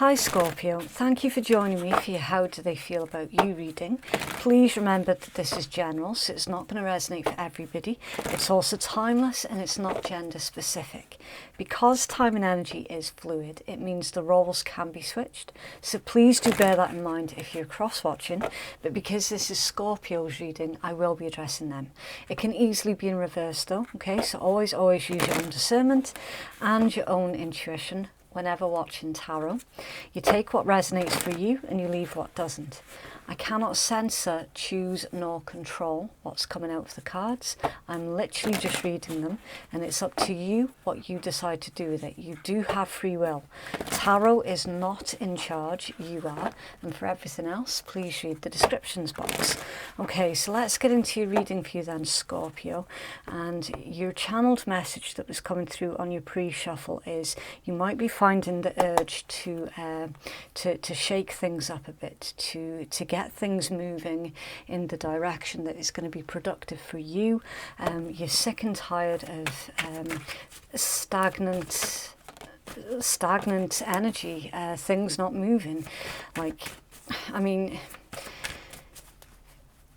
Hi Scorpio, thank you for joining me for your How Do They Feel About You reading. Please remember that this is general, so it's not going to resonate for everybody. It's also timeless and it's not gender specific. Because time and energy is fluid, it means the roles can be switched. So please do bear that in mind if you're cross-watching, but because this is Scorpio's reading, I will be addressing them. It can easily be in reverse though, okay? So always use your own discernment and your own intuition whenever watching tarot. You take what resonates for you and you leave what doesn't. I cannot censor, choose nor control what's coming out of the cards. I'm literally just reading them and it's up to you what you decide to do with it. You do have free will. Tarot is not in charge, you are. And for everything else, please read the descriptions box. Okay, so let's get into your reading for you then, Scorpio. And your channeled message that was coming through on your pre-shuffle is you might be finding the urge to shake things up a bit, to get things moving in the direction that is going to be productive for you. You're sick and tired of stagnant energy, things not moving. Like, I mean,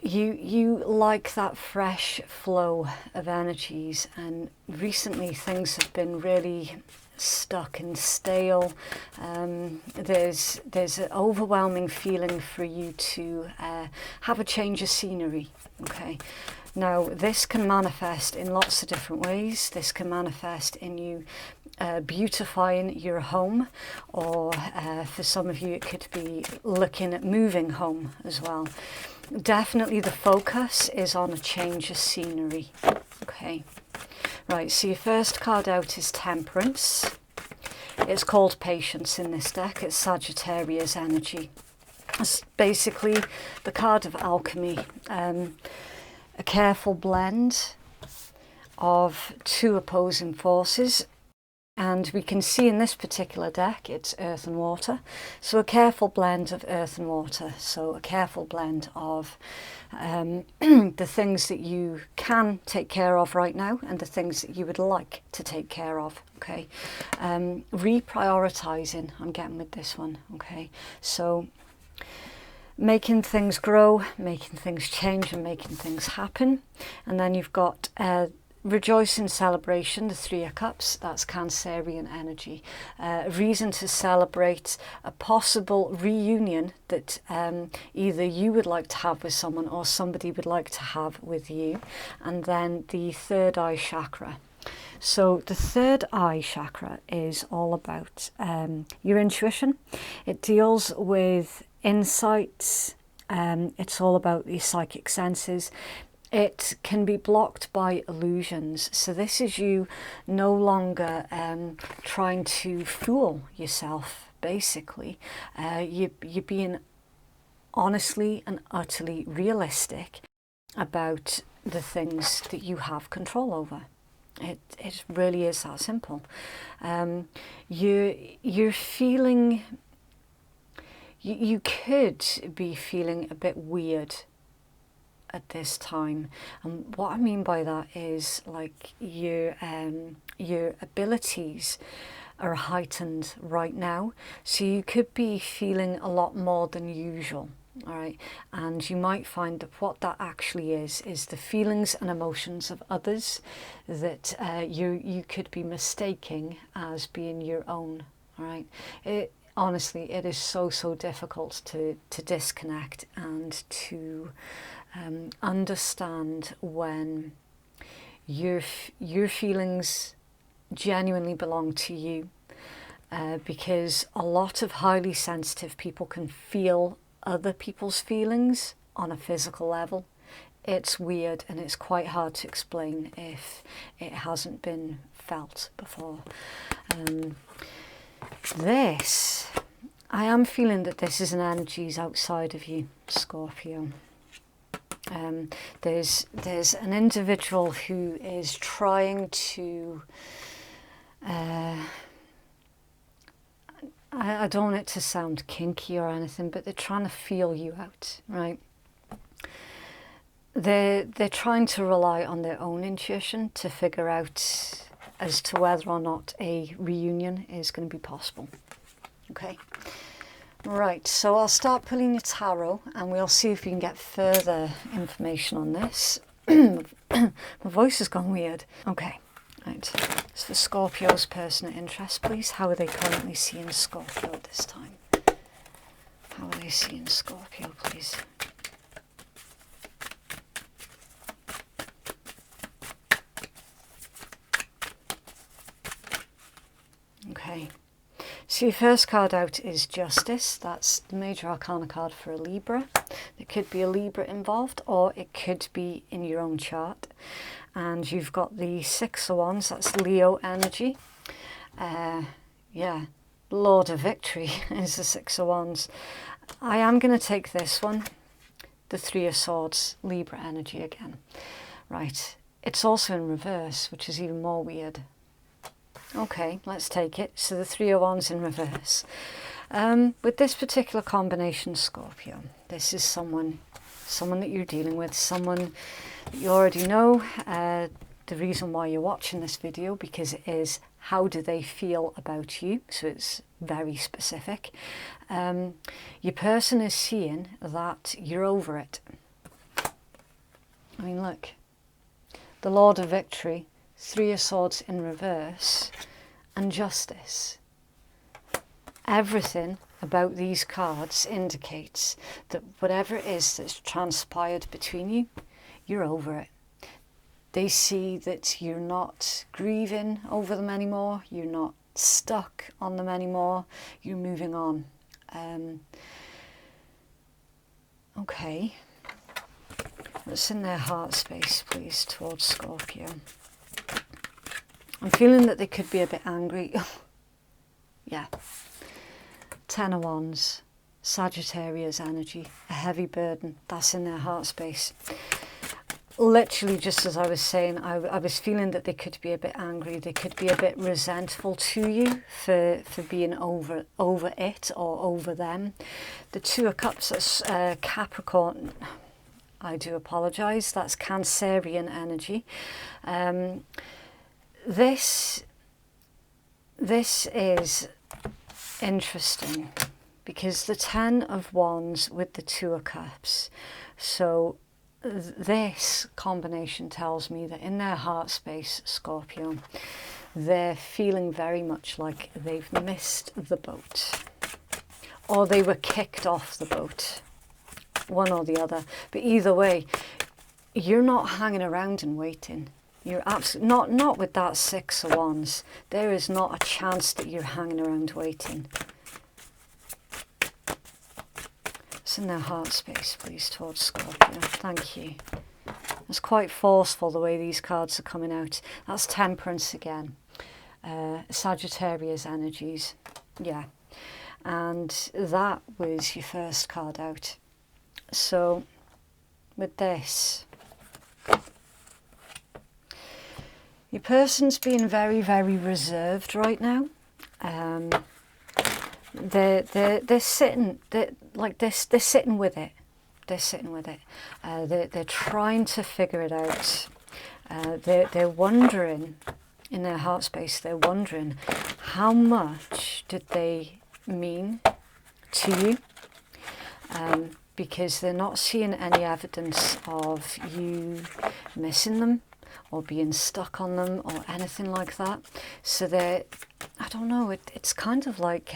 you like that fresh flow of energies, and recently things have been really stuck and stale. There's an overwhelming feeling for you to have a change of scenery. Okay, now this can manifest in lots of different ways. This can manifest in you beautifying your home, or for some of you it could be looking at moving home as well. Definitely the focus is on a change of scenery. Okay. Right, so your first card out is Temperance. It's called Patience in this deck. It's Sagittarius energy. It's basically the card of alchemy, a careful blend of two opposing forces. And we can see in this particular deck, it's earth and water. So a careful blend of earth and water. So a careful blend of the things that you can take care of right now and the things that you would like to take care of. Okay. Reprioritizing, I'm getting with this one. Okay. So making things grow, making things change and making things happen. And then you've got rejoicing, celebration, the Three of Cups, that's Cancerian energy. A reason to celebrate a possible reunion that either you would like to have with someone or somebody would like to have with you. And then the third eye chakra. So the third eye chakra is all about your intuition. It deals with insights. It's all about your psychic senses. It can be blocked by illusions. So this is you no longer trying to fool yourself, basically. You're being honestly and utterly realistic about the things that you have control over. It really is that simple. You're feeling, you could be feeling a bit weird at this time, and what I mean by that is like your abilities are heightened right now, so you could be feeling a lot more than usual. All right, and you might find that what that actually is the feelings and emotions of others that you could be mistaking as being your own. All right, honestly, it is so difficult to disconnect and to understand when your feelings genuinely belong to you, because a lot of highly sensitive people can feel other people's feelings on a physical level. It's weird and it's quite hard to explain if it hasn't been felt before. I am feeling that this is an energies outside of you, Scorpio. There's an individual who is trying to, I don't want it to sound kinky or anything, but they're trying to feel you out, right? They're trying to rely on their own intuition to figure out as to whether or not a reunion is going to be possible. Okay. Right, so I'll start pulling your tarot and we'll see if we can get further information on this. My voice has gone weird. Okay, right. So for Scorpio's personal interest, please, how are they currently seeing Scorpio at this time? How are they seeing Scorpio, please? Okay. So your first card out is Justice. That's the major arcana card for a Libra. There could be a Libra involved, or it could be in your own chart. And you've got the Six of Wands. That's Leo energy. Yeah, Lord of Victory is the Six of Wands. I am going to take this one, the Three of Swords, Libra energy again. Right. It's also in reverse, which is even more weird. Okay, let's take it. So the Three of Wands in reverse. With this particular combination, Scorpio, this is someone that you're dealing with, someone that you already know. The reason why you're watching this video, because it is how do they feel about you, so it's very specific. Your person is seeing that you're over it. I mean, look, the Lord of Victory, Three of Swords in reverse, and Justice. Everything about these cards indicates that whatever it is that's transpired between you, you're over it. They see that you're not grieving over them anymore, you're not stuck on them anymore, you're moving on. Okay. What's in their heart space, please, towards Scorpio? I'm feeling that they could be a bit angry. Yeah. Ten of Wands, Sagittarius energy, a heavy burden. That's in their heart space. Literally, just as I was saying, I was feeling that they could be a bit angry. They could be a bit resentful to you for being over it or over them. The Two of Cups, that's Capricorn. I do apologise. That's Cancerian energy. This is interesting because the Ten of Wands with the Two of Cups. So this combination tells me that in their heart space, Scorpio, they're feeling very much like they've missed the boat, or they were kicked off the boat, one or the other. But either way, you're not hanging around and waiting. You're absolutely not with that Six of Wands. There is not a chance that you're hanging around waiting. It's in their heart space, please, towards Scorpio. Thank you. It's quite forceful the way these cards are coming out. That's Temperance again. Sagittarius energies. Yeah. And that was your first card out. So with this, your person's being very, very reserved right now. They're sitting, they're sitting with it. They're sitting with it. They're trying to figure it out. They're wondering, in their heart space, they're wondering how much did they mean to you? Because they're not seeing any evidence of you missing them or being stuck on them or anything like that. So they're, I don't know, it's kind of like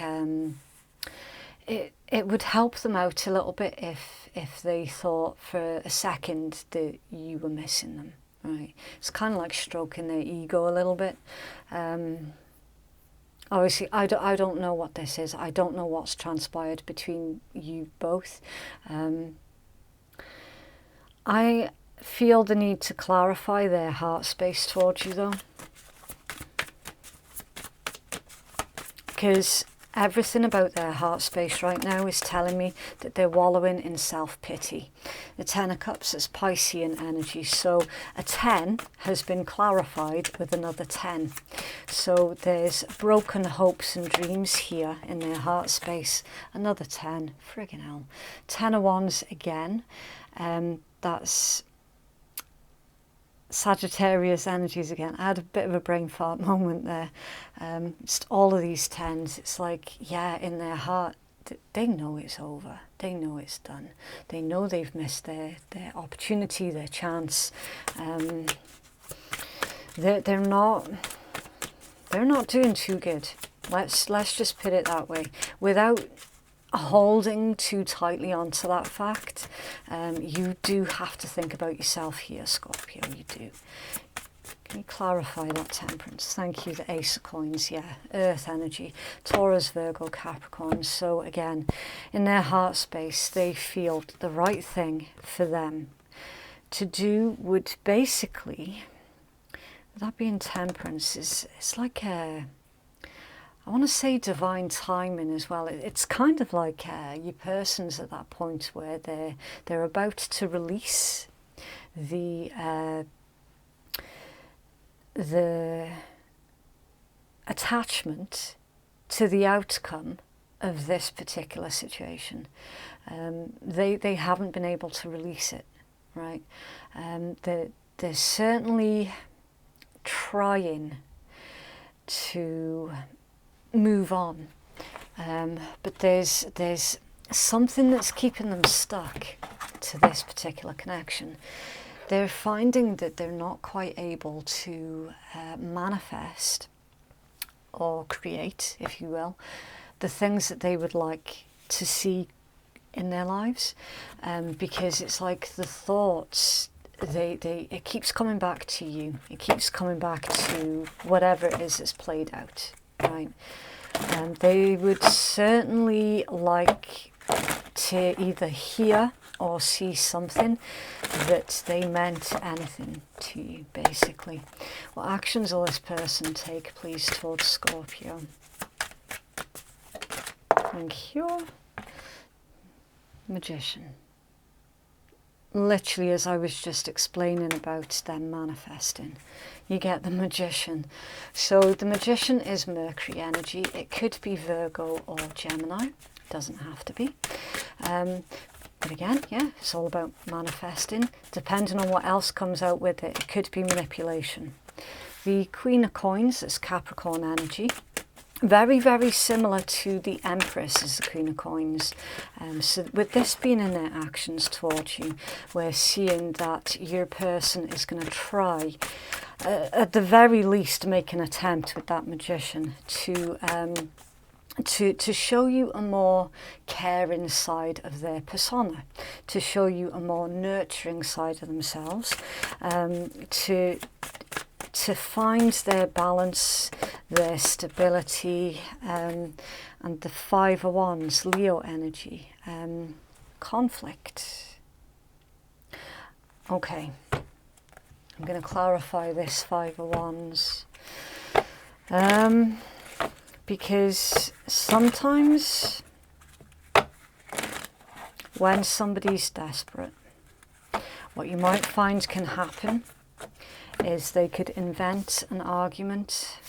it would help them out a little bit if they thought for a second that you were missing them, right? It's kind of like stroking their ego a little bit. Obviously, I don't know what this is. I don't know what's transpired between you both. I feel the need to clarify their heart space towards you, though. Because everything about their heart space right now is telling me that they're wallowing in self-pity. The Ten of Cups is Piscean energy. So a 10 has been clarified with another 10. So there's broken hopes and dreams here in their heart space. Another 10. Friggin' hell. Ten of Wands again. That's Sagittarius energies again. I had a bit of a brain fart moment there. Just all of these tens, it's like, yeah, in their heart, they know it's over. They know it's done. They know they've missed their opportunity, their chance. They're not doing too good. Let's just put it that way. Without holding too tightly onto that fact, you do have to think about yourself here, Scorpio. You do. Can you clarify that, Temperance? Thank you. The Ace of Coins, yeah. Earth energy. Taurus, Virgo, Capricorn. So again, in their heart space, they feel the right thing for them to do would basically, that being Temperance, it's like a, I want to say divine timing as well. It's kind of like your person's at that point where they're about to release the attachment to the outcome of this particular situation. They haven't been able to release it, right? They're certainly trying to move on, but there's something that's keeping them stuck to this particular connection. They're finding that they're not quite able to manifest or create, if you will, the things that they would like to see in their lives, because it's like the thoughts, it keeps coming back to you. It keeps coming back to whatever it is that's played out, right? And they would certainly like to either hear or see something that they meant anything to you, basically. What actions will this person take, please, towards Scorpio? Thank you. Magician. Literally, as I was just explaining about them manifesting, you get the Magician. So the Magician is Mercury energy. It could be Virgo or Gemini. Doesn't have to be. But again, yeah, it's all about manifesting. Depending on what else comes out with it, it could be manipulation. The Queen of Coins is Capricorn energy. Very, very similar to the Empress as the Queen of Coins. So with this being in their actions towards you, we're seeing that your person is going to try, at the very least, make an attempt with that Magician to show you a more caring side of their persona, to show you a more nurturing side of themselves, to find their balance, their stability, and the Five of Wands, Leo energy, conflict. Okay, I'm going to clarify this Five of Wands. Because sometimes when somebody's desperate, what you might find can happen is they could invent an argument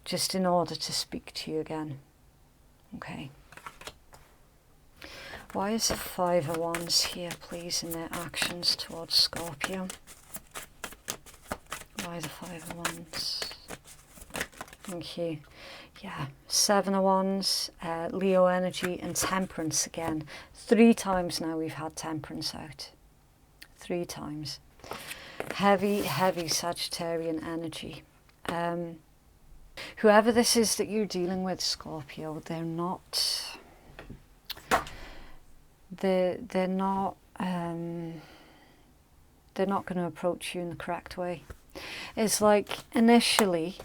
just in order to speak to you again. Okay. Why is the Five of Wands here, please, in their actions towards Scorpio? Why the Five of Wands? Thank you. Yeah, Seven of Wands, Leo energy, and Temperance again. 3 times now we've had Temperance out. 3 times. Heavy, heavy Sagittarian energy. Whoever this is that you're dealing with, Scorpio, they're not going to approach you in the correct way. It's like initially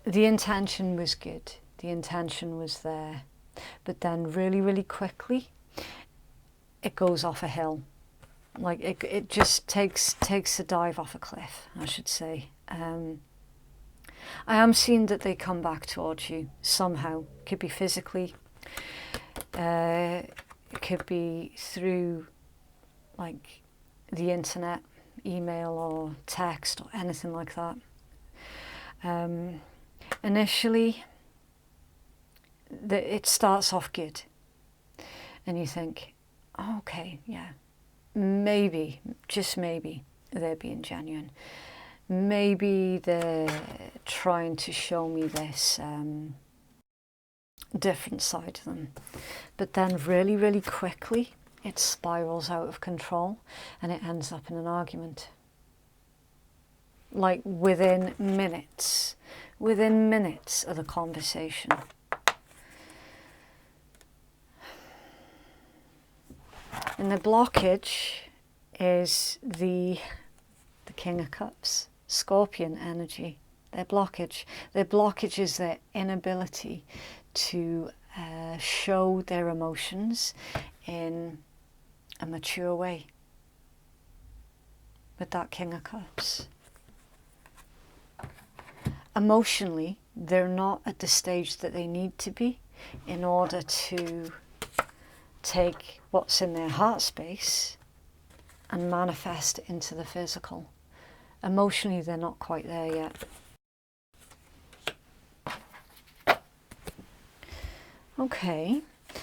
the intention was good, the intention was there, but then really, really quickly it goes off a hill. Like it just takes a dive off a cliff, I should say. I am seeing that they come back towards you somehow. It could be physically, it could be through like the internet, email or text or anything like that. Initially, it starts off good and you think, oh, okay, yeah, maybe, just maybe, they're being genuine. Maybe they're trying to show me this different side to them. But then really, really quickly, it spirals out of control and it ends up in an argument. Like within minutes of the conversation. And the blockage is the King of Cups, Scorpion energy. Their blockage is their inability to show their emotions in a mature way. With that King of Cups. Emotionally, they're not at the stage that they need to be in order to take what's in their heart space and manifest it into the physical. Emotionally, they're not quite there yet. Okay,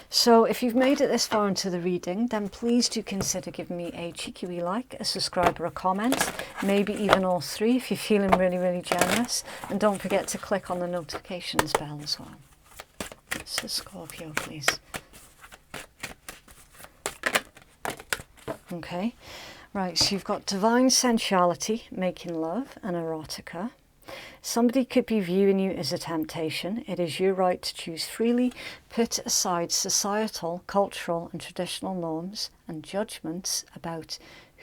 so if you've made it this far into the reading, then please do consider giving me a cheeky wee like, a subscribe or a comment, maybe even all three if you're feeling really, really generous. And don't forget to click on the notifications bell as well. So Scorpio, please. Okay, right, so you've got divine sensuality, making love, and erotica. Somebody could be viewing you as a temptation. It is your right to choose freely. Put aside societal, cultural and traditional norms and judgments about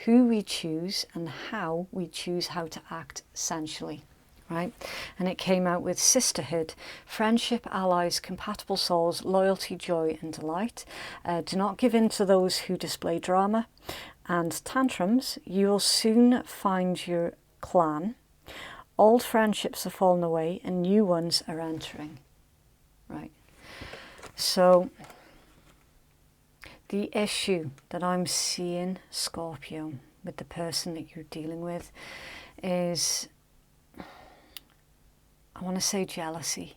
who we choose and how we choose how to act sensually. Right? And it came out with sisterhood, friendship, allies, compatible souls, loyalty, joy and delight. Do not give in to those who display drama and tantrums. You will soon find your clan. Old friendships are falling away and new ones are entering. Right. So the issue that I'm seeing, Scorpio, with the person that you're dealing with is, I want to say jealousy.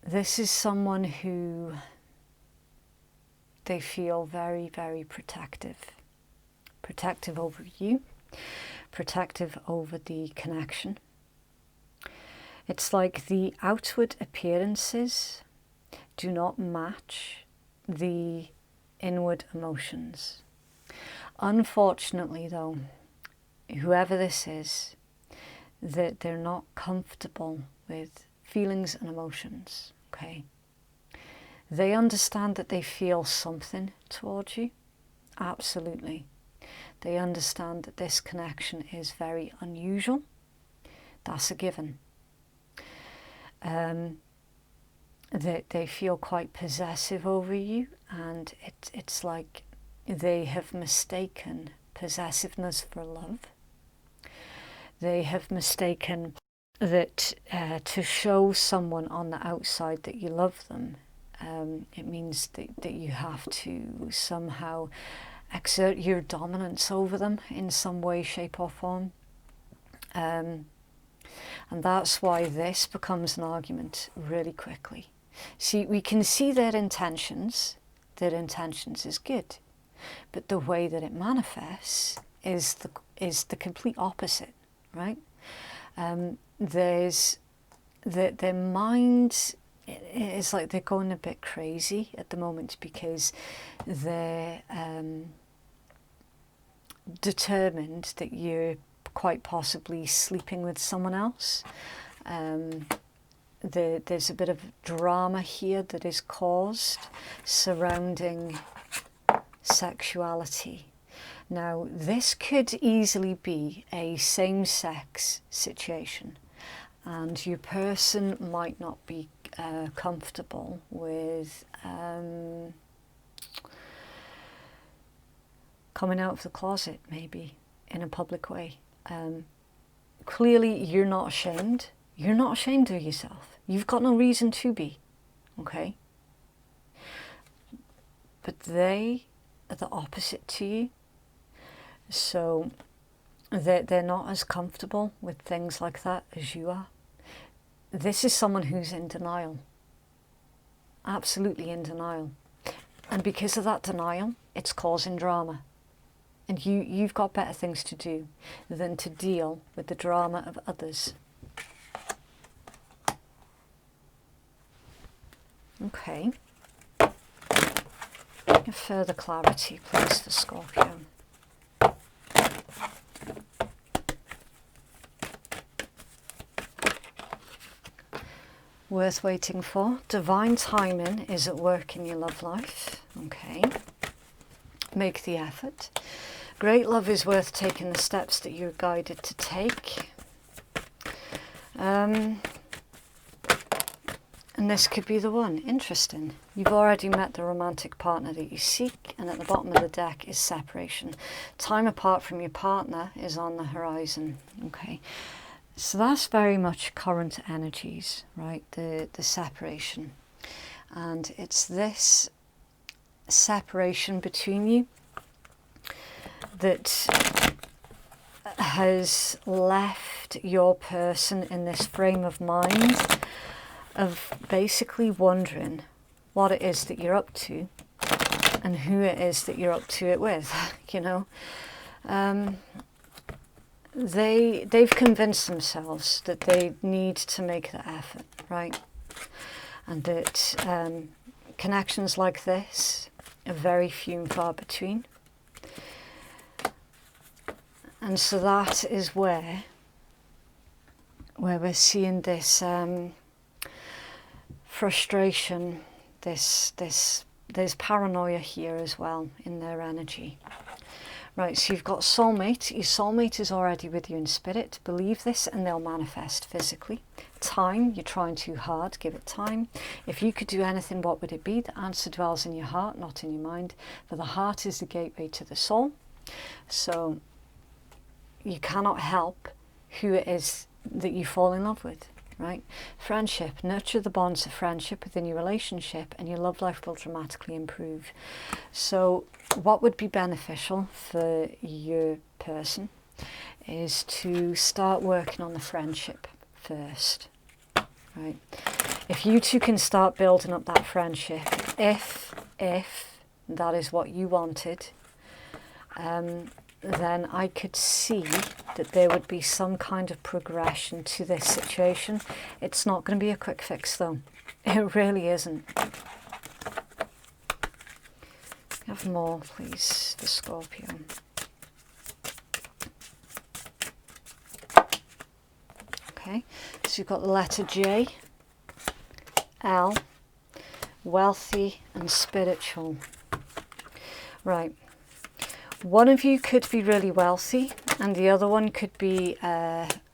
This is someone who they feel very, very protective. Protective over you, protective over the connection. It's like the outward appearances do not match the inward emotions. Unfortunately though, whoever this is, that they're not comfortable with feelings and emotions, okay? They understand that they feel something towards you, absolutely. They understand that this connection is very unusual. That's a given. They feel quite possessive over you, and it's like they have mistaken possessiveness for love. They have mistaken that to show someone on the outside that you love them, it means that you have to somehow exert your dominance over them in some way, shape or form. And that's why this becomes an argument really quickly. See, we can see their intentions is good, but the way that it manifests is the complete opposite, right? There's their minds, it's like they're going a bit crazy at the moment because they're determined that you're quite possibly sleeping with someone else. There's a bit of drama here that is caused surrounding sexuality. Now, this could easily be a same-sex situation, and your person might not be comfortable with coming out of the closet, maybe, in a public way. Clearly, you're not ashamed. You're not ashamed of yourself. You've got no reason to be, okay? But they are the opposite to you. So they're not as comfortable with things like that as you are. This is someone who's in denial. Absolutely in denial. And because of that denial, it's causing drama. And you've got better things to do than to deal with the drama of others. Okay. Further clarity, please, for Scorpio. Worth waiting for. Divine timing is at work in your love life. Okay. Make the effort. Great love is worth taking the steps that you're guided to take. And this could be the one. Interesting. You've already met the romantic partner that you seek, and at the bottom of the deck is separation. Time apart from your partner is on the horizon. Okay. So that's very much current energies, right? The separation. And it's this separation between you that has left your person in this frame of mind of basically wondering what it is that you're up to and who it is that you're up to it with, you know. They've convinced themselves that they need to make the effort, right? And that connections like this are very few and far between. And so that is where we're seeing this frustration, there's paranoia here as well in their energy. Right, so you've got soulmate. Your soulmate is already with you in spirit. Believe this and they'll manifest physically. Time, you're trying too hard, give it time. If you could do anything, what would it be? The answer dwells in your heart, not in your mind. For the heart is the gateway to the soul. So you cannot help who it is that you fall in love with, right? Friendship, nurture the bonds of friendship within your relationship and your love life will dramatically improve. So what would be beneficial for your person is to start working on the friendship first, right? If you two can start building up that friendship, if that is what you wanted, then I could see that there would be some kind of progression to this situation. It's not going to be a quick fix though. It really isn't. Have more, please, for Scorpio. Okay, so you've got the letter J, L, wealthy and spiritual. Right. One of you could be really wealthy and the other one could be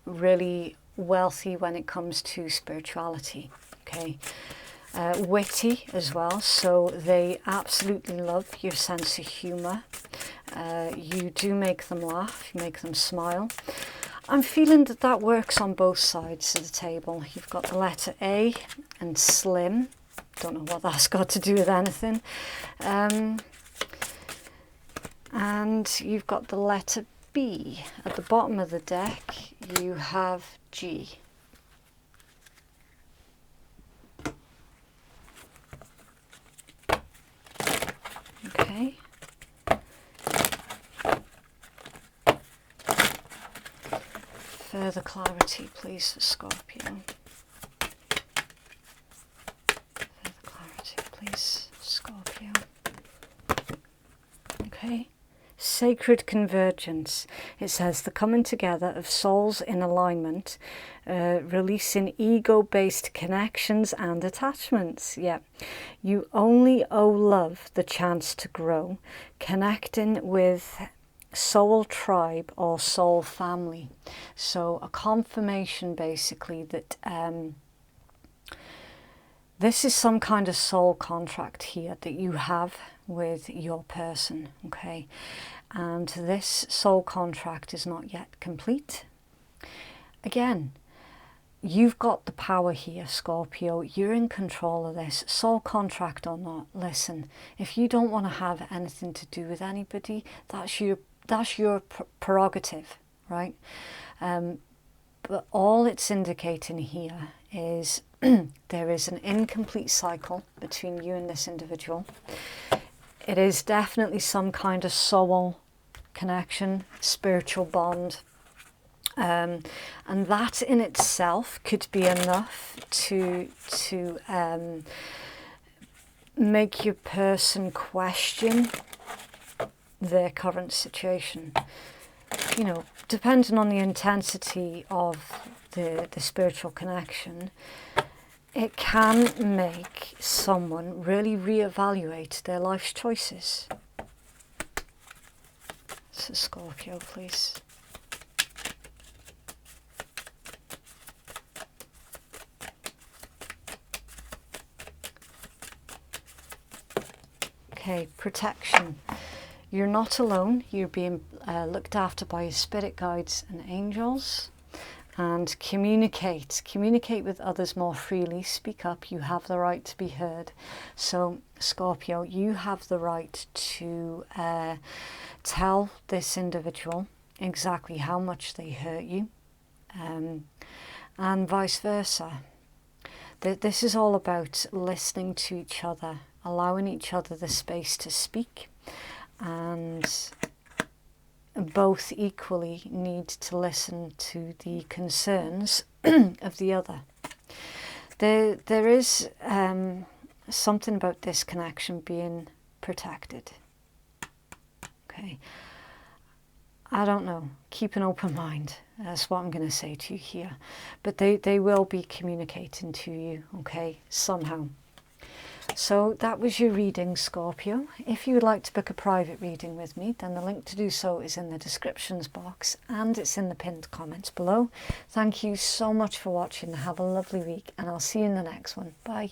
really wealthy when it comes to spirituality. Okay. Witty as well, so they absolutely love your sense of humour. You do make them laugh, you make them smile. I'm feeling that that works on both sides of the table. You've got the letter A and slim. Don't know what that's got to do with anything. And you've got the letter B. At the bottom of the deck, you have G. Okay. Further clarity, please, for Scorpio. Further clarity, please, Scorpio. Okay. Sacred convergence. It says the coming together of souls in alignment, releasing ego-based connections and attachments. Yeah, you only owe love the chance to grow, connecting with soul tribe or soul family. So a confirmation basically that this is some kind of soul contract here that you have with your person, okay? And this soul contract is not yet complete. Again, you've got the power here, Scorpio. You're in control of this, soul contract or not. Listen, if you don't want to have anything to do with anybody, that's your prerogative, right? But all it's indicating here is there is an incomplete cycle between you and this individual. It is definitely some kind of soul connection, spiritual bond. And that in itself could be enough to make your person question their current situation. You know, depending on the intensity of the spiritual connection, it can make someone really reevaluate their life's choices. So Scorpio, please. Okay, protection. You're not alone. You're being looked after by your spirit guides and angels. And communicate with others more freely. Speak up. You have the right to be heard. So Scorpio, you have the right to tell this individual exactly how much they hurt you, and vice versa. This is all about listening to each other, allowing each other the space to speak, and both equally need to listen to the concerns of the other. There is something about this connection being protected. Okay, I don't know. Keep an open mind. That's what I'm going to say to you here. But they will be communicating to you, okay, somehow. So that was your reading, Scorpio. If you would like to book a private reading with me, then the link to do so is in the descriptions box and it's in the pinned comments below. Thank you so much for watching. Have a lovely week and I'll see you in the next one. Bye.